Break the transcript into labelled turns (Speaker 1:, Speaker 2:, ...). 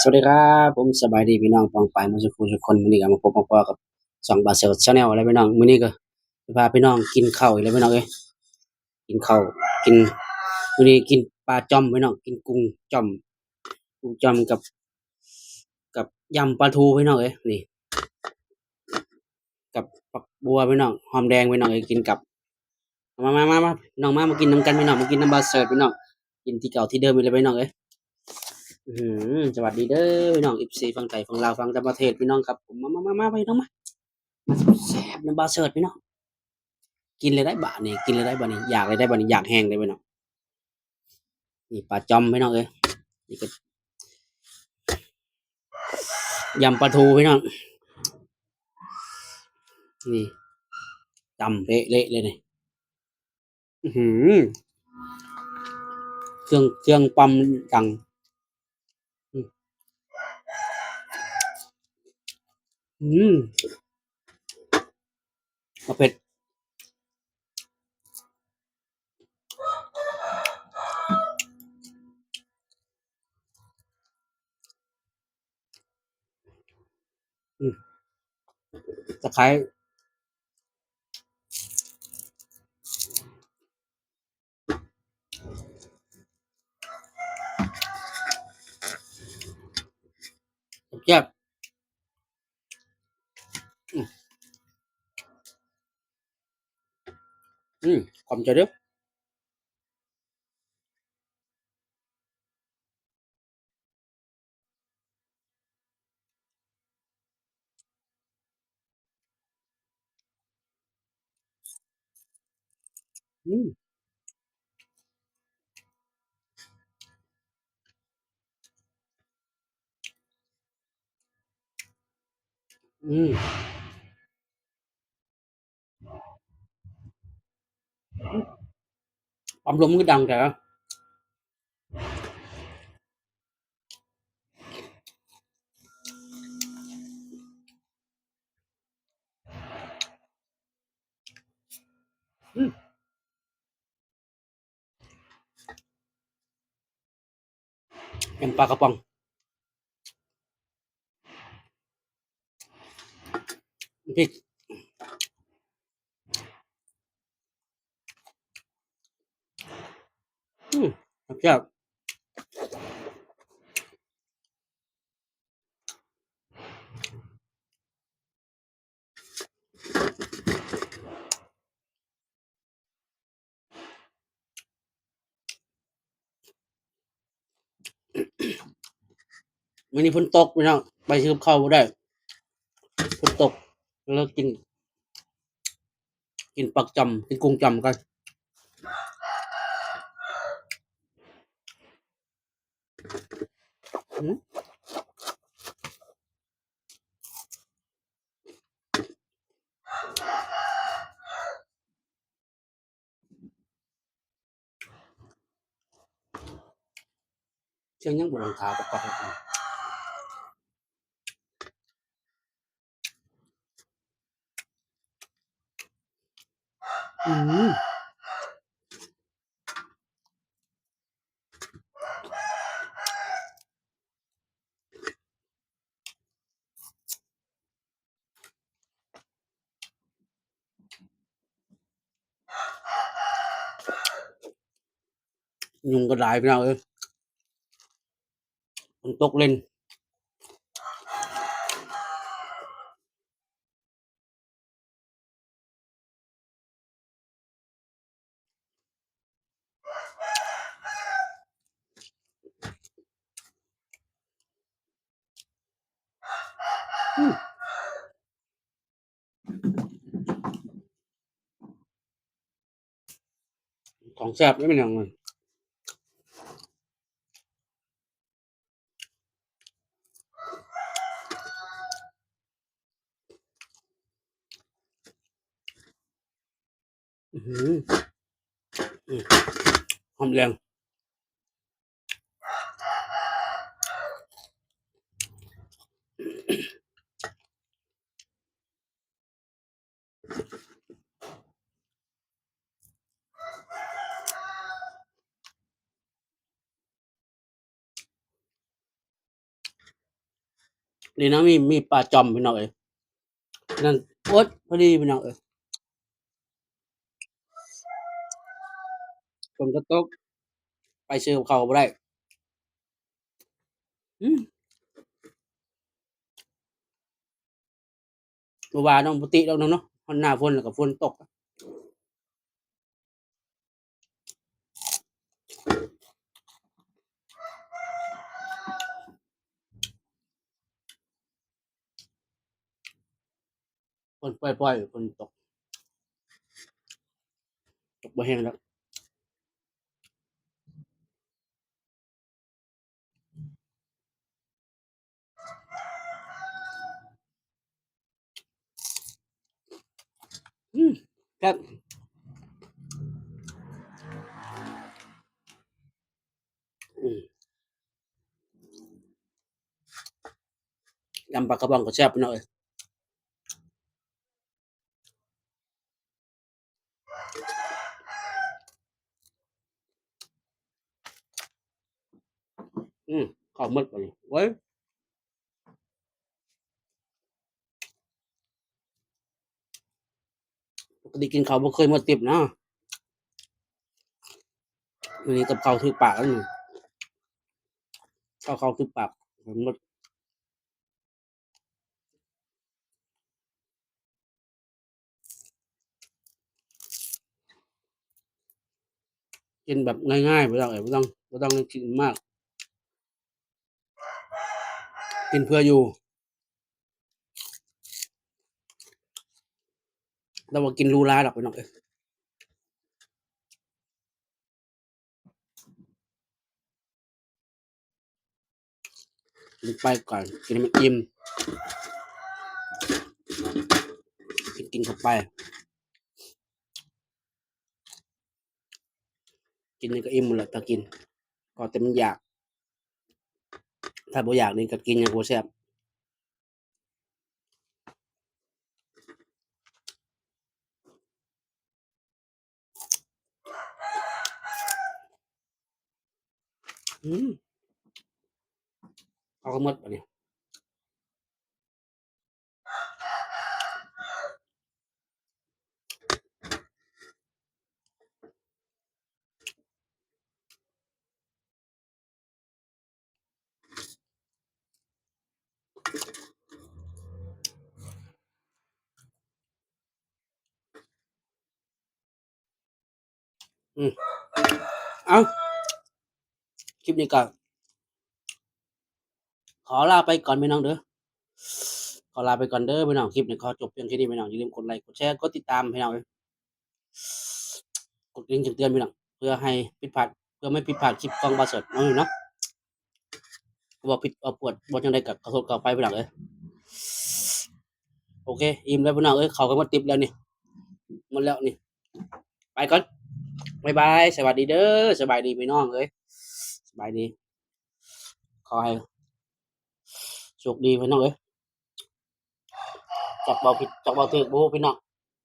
Speaker 1: สวัสดีครับผมสบายดีพี่น้องปองปายหมู่สุขุทุกคนมื้อนี้ก็มาพบมาพอกับช่อง Brazil Channel แล้วพี่น้องมื้อนี้ก็สิพาพี่น้องกินข้าวอีกแล้วพี่น้องเอ้ยกินข้าวกินมื้อนี้กินปลาจ้อมพี่น้องกินกุ้งจ้อมกับยำปลาทูพี่น้องเอ้ยนี่กับผักบัวพี่น้องหอมแดงพี่น้องเอ้ยกินกับมาพี่น้องมากินนำกันพี่น้องมากินน้ำ Brazil พี่น้องกินที่เก่าที่เดิมอีกแล้วพี่น้องเอ้ยสวัสดีเด้อพี่น้อง FC ฝั่งไทยฝั่งลาวฝั่งต่างประเทศพี่น้องครับผมมาพี่น้องมาแซ่บน้ำ Brazil พี่น้อง กินเลยได้บะนี่กินเลยได้บะนี่อยากเลยได้บะนี่อยากแห้งเลยพี่น้องนี่ปลาจอมพี่น้องเอ้ยนี่ก็ยำปลาทูพี่น้องนี่จำเละเลยนี่อื้อหือเครื่องปั๊มดังอืมอืมเอาเผ็ดอืมตะไคร้แซ่บอืมอืมขอบใจเด้ออืมอืมปั๊มลมก็ดังแต่อืมเป็นปลากระป๋องพริกอืมแซ่บมื้อนี้ฝนตกพี่น้องไปซื้อกับข้าวบ่ได้ฝนตกแล้วกินปลาจำกินกุ้งจำกันอืมเชียงยังบ่รองเท้ากับปลากระป๋องอืม ยุงก็หลายพี่น้องเอ้ยฝนตกเล่นอืมของแซ่บไม่เป็นหยังเลยอื้อหืออืมหอมแรง นี่นะมีปลาจอมพี่น้องเอ้ยนั่นโอ๊ตพอดีพี่น้องเอ้ยฝนก็ตกไปซื้อกับข้าวบ่ได้อืมบ่ว่าน้องบ่ติดอกน้องเนาะฮอดหน้าฝนแล้วก็ฝนตกฝนปล่อยๆฝนตกบ่แห้งแล้วอืมครับอืมยำปลากระป๋องก็แซ่บพี่น้องเอ้ยอืมข้าวหมดบัดนี้โอ๊ยปกติกินข้าวบ่เคยหมดติบนะมื้อนี้กับข้าวถึกปากแล้วนี่ข้าวถึกปากหมดกินแบบง่ายๆบ่ต้องบ่ต้องกินมากกินเพื่ออยู่แต่ว่ากินหรูหราดอกพี่น้องเอ้ยกินไปก่อนกินให้มันอิ่มกินเข้าไปกินนี่ก็อิ่มหมดแหละถ้ากินก็แต่มันอยากถ้าบ่อยากนี่ก็กินหยังบ่แซ่บอืมข้าวก็หมดบัดนี้อืมเอ้าคลิปนี้ก็ขอลาไปก่อนพี่น้องเด้อขอลาไปก่อนเด้อพี่น้องคลิปนี้ขอจบเพียงแค่นี้พี่น้องอย่าลืมกดไลค์กดแชร์กดติดตามพี่น้องเอ้ยกดกระดิ่งแจ้งเตือนพี่น้องเพื่อให้ผิดพลาดเพื่อไม่ผิดพลาดคลิปของบ่าวเสิร์ชเนาะว่าผิดว่าปวดบ่จังได๋ก็ขอโทษขออภัยพี่น้องเอ้ยโอเคอิ่มแล้วพี่น้องเอ้ยข้าวก็หมดติบแล้วนี่หมดแล้วนี่ไปก่อนบ๊ายบายสวัสดีเด้อสบายดีพี่น้องเอ้ยสบายดีขอให้โชคดีพี่น้องเอ้ยจักเบาผิดจักเบาถูกบ่พี่น้อง